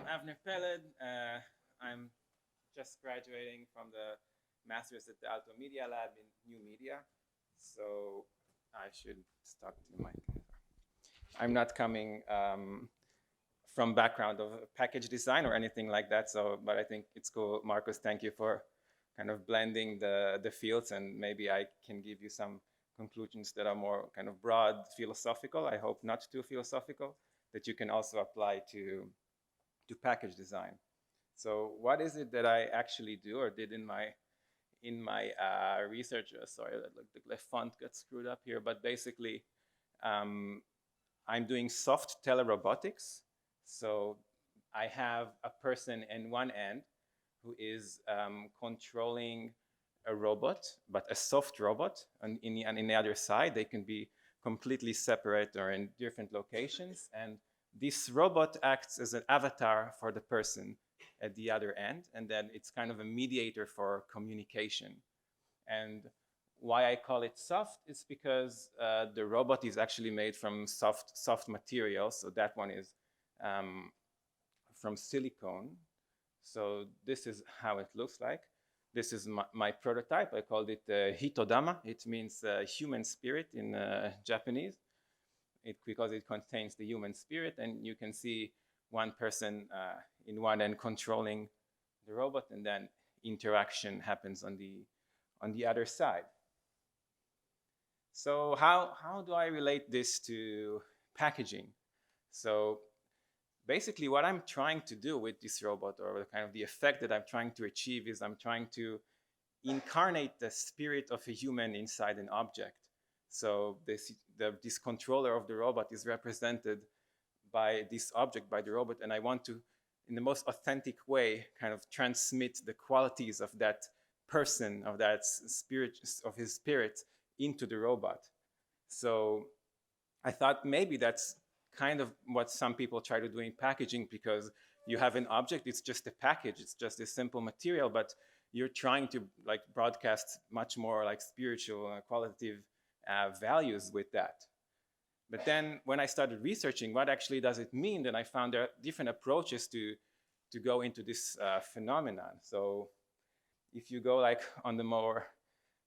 Avner Peled. I'm just graduating from the master's at the Aalto Media Lab in New Media. So I should start the mic. I'm not coming from background of package design or anything like that. So, but I think it's cool. Marcus, thank you for kind of blending the fields, and maybe I can give you some conclusions that are more kind of broad philosophical. I hope not too philosophical, that you can also apply to package design. So what is it that I actually do or did in my research? Sorry, the font got screwed up here, but basically I'm doing soft telerobotics. So I have a person in one end who is controlling a robot, but a soft robot, and in the other side, they can be completely separate or in different locations. And this robot acts as an avatar for the person at the other end, and then it's kind of a mediator for communication. And why I call it soft is because the robot is actually made from soft materials. So that one is from silicone. So this is how it looks like. This is my prototype. I called it hitodama. It means human spirit in Japanese, because it contains the human spirit. And you can see one person in one end controlling the robot, and then interaction happens on the other side. So how do I relate this to packaging? So basically what I'm trying to do with this robot, or kind of the effect that I'm trying to achieve, is I'm trying to incarnate the spirit of a human inside an object. So this controller of the robot is represented by this object, by the robot, and I want to, in the most authentic way, kind of transmit the qualities of that person, of that spirit, of his spirit, into the robot. So I thought maybe that's kind of what some people try to do in packaging, because you have an object, it's just a package, it's just a simple material, but you're trying to like broadcast much more like spiritual qualitative values with that. But then when I started researching what actually does it mean, then I found there are different approaches to go into this phenomenon. So if you go like on the more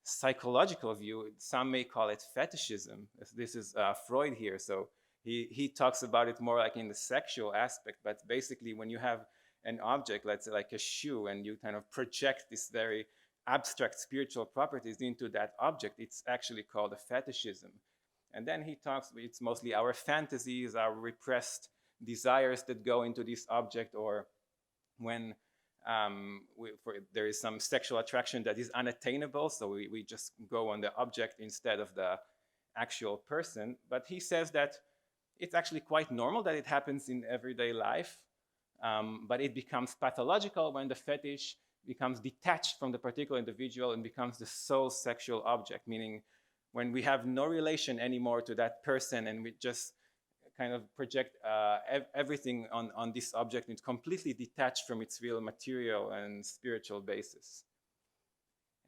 psychological view, some may call it fetishism. This is Freud here. So he talks about it more like in the sexual aspect, but basically when you have an object, let's say like a shoe, and you kind of project this very abstract spiritual properties into that object, it's actually called a fetishism. And then he talks, it's mostly our fantasies, our repressed desires that go into this object, or when there is some sexual attraction that is unattainable, so we just go on the object instead of the actual person. But he says that it's actually quite normal that it happens in everyday life, but it becomes pathological when the fetish becomes detached from the particular individual and becomes the sole sexual object, meaning when we have no relation anymore to that person and we just kind of project everything on this object, and it's completely detached from its real material and spiritual basis.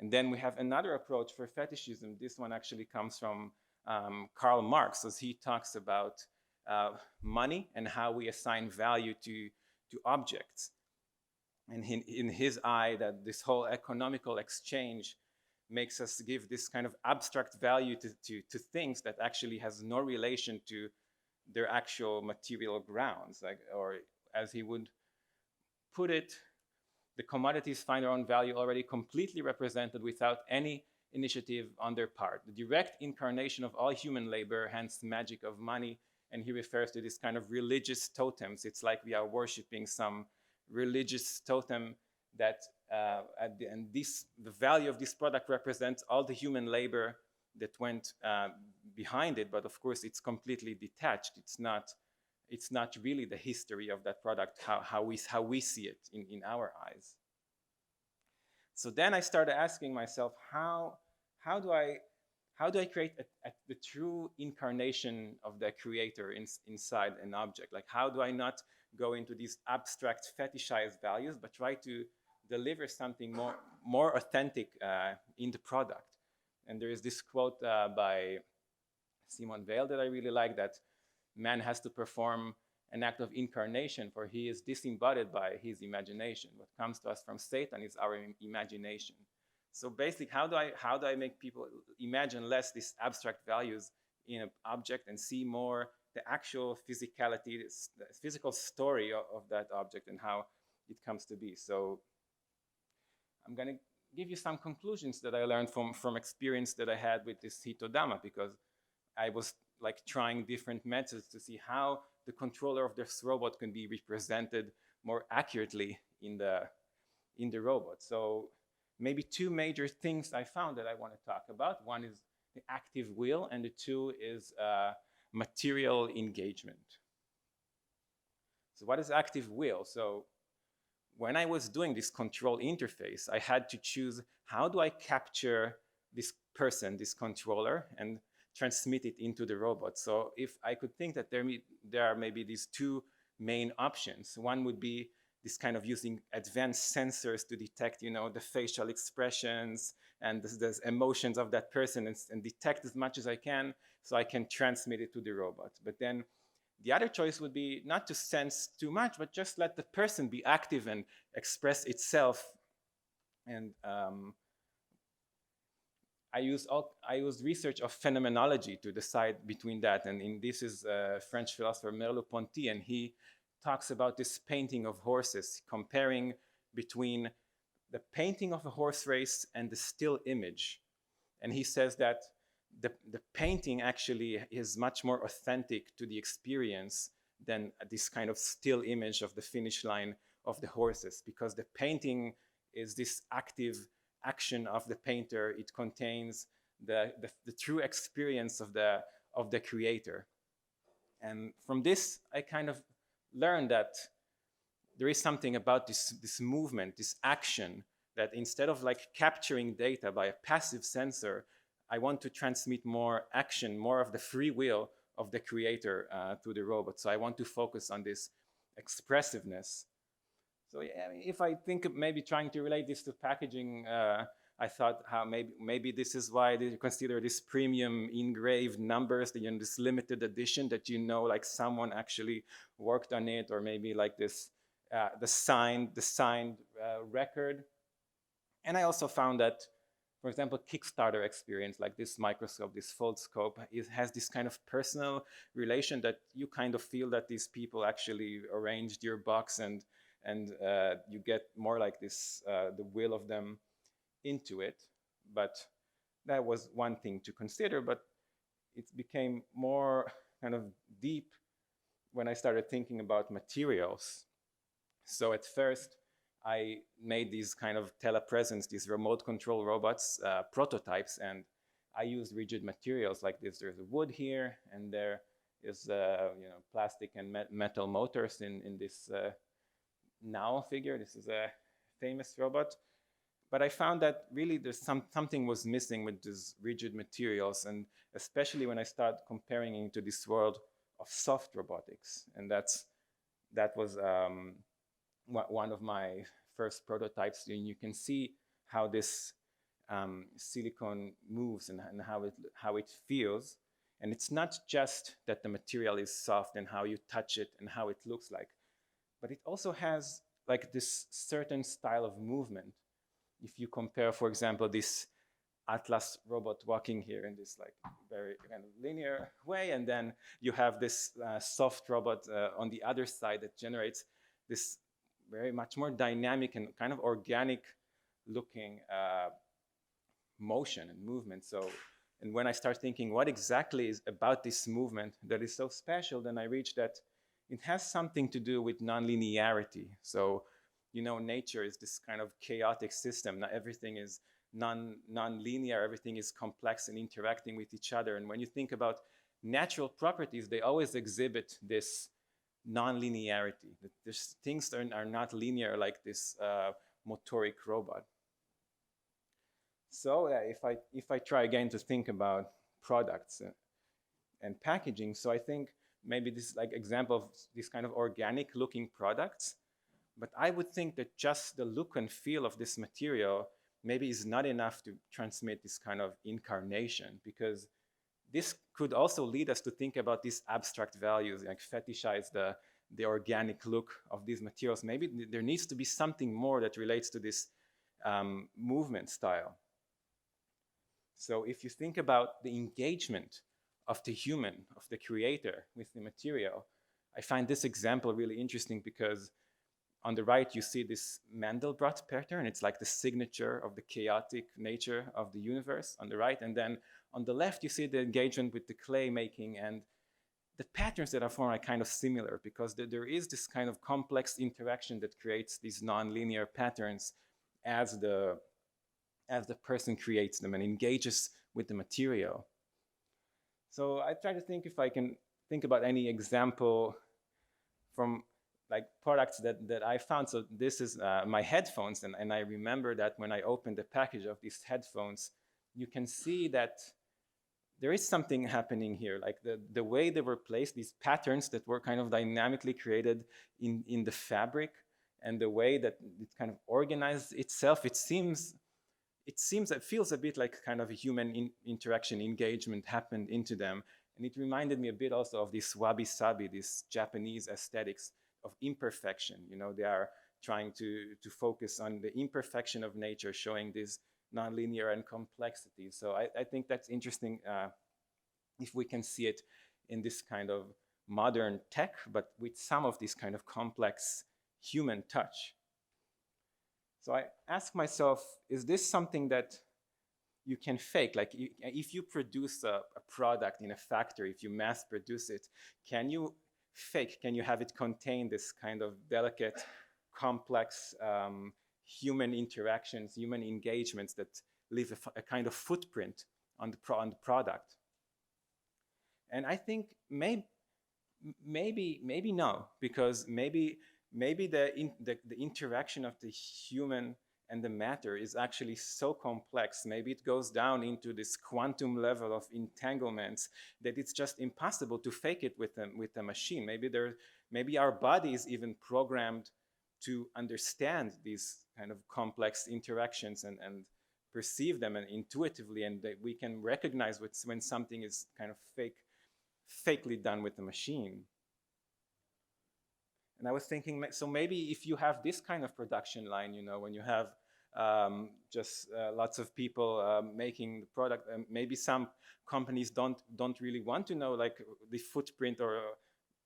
And then we have another approach for fetishism. This one actually comes from Karl Marx, as he talks about money and how we assign value to objects. And in his eye, that this whole economical exchange makes us give this kind of abstract value to things that actually has no relation to their actual material grounds. Like, or as he would put it, the commodities find their own value already completely represented without any initiative on their part. The direct incarnation of all human labor, hence the magic of money. And he refers to this kind of religious totems. It's like we are worshiping some religious totem that the value of this product represents all the human labor that went behind it, but of course it's completely detached. It's not really the history of that product, how we see it in our eyes. So then I started asking myself, how do I create the true incarnation of the creator inside an object? Like, how do I not go into these abstract fetishized values, but try to deliver something more authentic in the product? And there is this quote by Simone Weil that I really like, that man has to perform an act of incarnation, for he is disembodied by his imagination. What comes to us from Satan is our imagination. So basically, how do I make people imagine less these abstract values in an object and see more the actual physicality, the physical story of that object and how it comes to be. So I'm going to give you some conclusions that I learned from experience that I had with this Hitodama, because I was like trying different methods to see how the controller of this robot can be represented more accurately in the robot. So maybe two major things I found that I want to talk about. One is the active will, and the two is material engagement. So what is active will? So when I was doing this control interface, I had to choose, how do I capture this person, this controller, and transmit it into the robot? So if I could think that there are maybe these two main options. One would be this kind of using advanced sensors to detect, the facial expressions and the emotions of that person, and detect as much as I can so I can transmit it to the robot. But then the other choice would be not to sense too much, but just let the person be active and express itself. And I used research of phenomenology to decide between that. And this is French philosopher Merleau-Ponty, and he talks about this painting of horses, comparing between the painting of a horse race and the still image. And he says that the painting actually is much more authentic to the experience than this kind of still image of the finish line of the horses, because the painting is this active action of the painter. It contains the true experience of the creator. And from this, I kind of learned that there is something about this movement, this action, that instead of like capturing data by a passive sensor, I want to transmit more action, more of the free will of the creator to the robot. So I want to focus on this expressiveness. So yeah, if I think of maybe trying to relate this to packaging, I thought how maybe this is why they consider this premium engraved numbers, this limited edition, that like someone actually worked on it, or maybe like this the signed record. And I also found that, for example, Kickstarter experience, like this microscope, this fold scope, it has this kind of personal relation that you kind of feel that these people actually arranged your box, and you get more like this, the will of them into it. But that was one thing to consider, but it became more kind of deep when I started thinking about materials. So at first, I made these kind of telepresence, these remote control robots, prototypes, and I used rigid materials like this. There's a wood here, and there is plastic and metal motors in this now figure. This is a famous robot. But I found that really there's something was missing with these rigid materials, and especially when I started comparing into this world of soft robotics. And that was one of my first prototypes. And you can see how this silicone moves and how it feels. And it's not just that the material is soft and how you touch it and how it looks like, but it also has like this certain style of movement. If you compare, for example, this Atlas robot walking here in this like very kind of linear way, and then you have this soft robot on the other side that generates this very much more dynamic and kind of organic looking motion and movement. So, and when I start thinking what exactly is about this movement that is so special, then I reach that it has something to do with nonlinearity. So, nature is this kind of chaotic system. Not everything is non-linear, everything is complex and interacting with each other. And when you think about natural properties, they always exhibit this non-linearity. Things are not linear like this motoric robot. So if I try again to think about products and packaging, so I think maybe this is like example of this kind of organic looking products. But I would think that just the look and feel of this material maybe is not enough to transmit this kind of incarnation, because this could also lead us to think about these abstract values, like fetishize the organic look of these materials. Maybe there needs to be something more that relates to this movement style. So if you think about the engagement of the human, of the creator with the material, I find this example really interesting because on the right, you see this Mandelbrot pattern. It's like the signature of the chaotic nature of the universe on the right. And then on the left, you see the engagement with the clay making, and the patterns that are formed are kind of similar because there is this kind of complex interaction that creates these nonlinear patterns as the person creates them and engages with the material. So I try to think if I can think about any example from like products that I found. So this is my headphones, and I remember that when I opened the package of these headphones, you can see that there is something happening here, like the way they were placed, these patterns that were kind of dynamically created in the fabric, and the way that it kind of organized itself. It feels a bit like kind of a human interaction, engagement happened into them. And it reminded me a bit also of this wabi-sabi, this Japanese aesthetics of imperfection. You know, they are trying to focus on the imperfection of nature, showing this nonlinear and complexity. So I think that's interesting if we can see it in this kind of modern tech, but with some of this kind of complex human touch. So I ask myself, is this something that you can fake? Like if you produce a product in a factory, if you mass produce it, can you fake, can you have it contain this kind of delicate, complex human interactions, human engagements that leave a kind of footprint on the product? And I think maybe no, because maybe the interaction of the human and the matter is actually so complex. Maybe it goes down into this quantum level of entanglements that it's just impossible to fake it with a machine. Maybe our body is even programmed to understand these kind of complex interactions and perceive them and intuitively, and that we can recognize when something is kind of fakely done with a machine. And I was thinking, so maybe if you have this kind of production line, you know, when you have just lots of people making the product, maybe some companies don't really want to know like the footprint or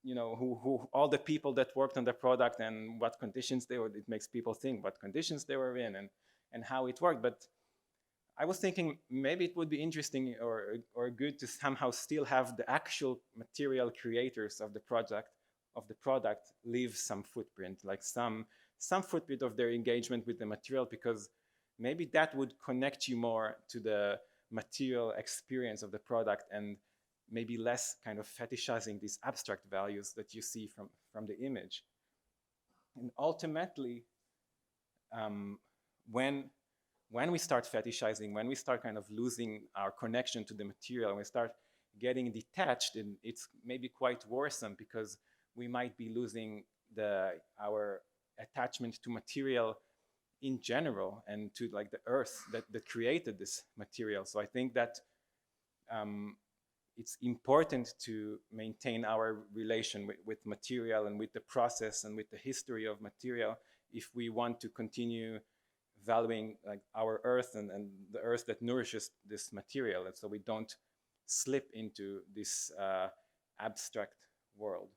you know who all the people that worked on the product and what conditions they were. It makes people think what conditions they were in and how it worked. But I was thinking maybe it would be interesting or good to somehow still have the actual material creators of the product leave some footprint, like some footprint of their engagement with the material, because maybe that would connect you more to the material experience of the product and maybe less kind of fetishizing these abstract values that you see from the image. And ultimately, when we start fetishizing, when we start kind of losing our connection to the material, when we start getting detached, and it's maybe quite worrisome because we might be losing our attachment to material in general and to like the earth that created this material. So I think that it's important to maintain our relation with material and with the process and with the history of material if we want to continue valuing like our earth and the earth that nourishes this material, and so we don't slip into this abstract world.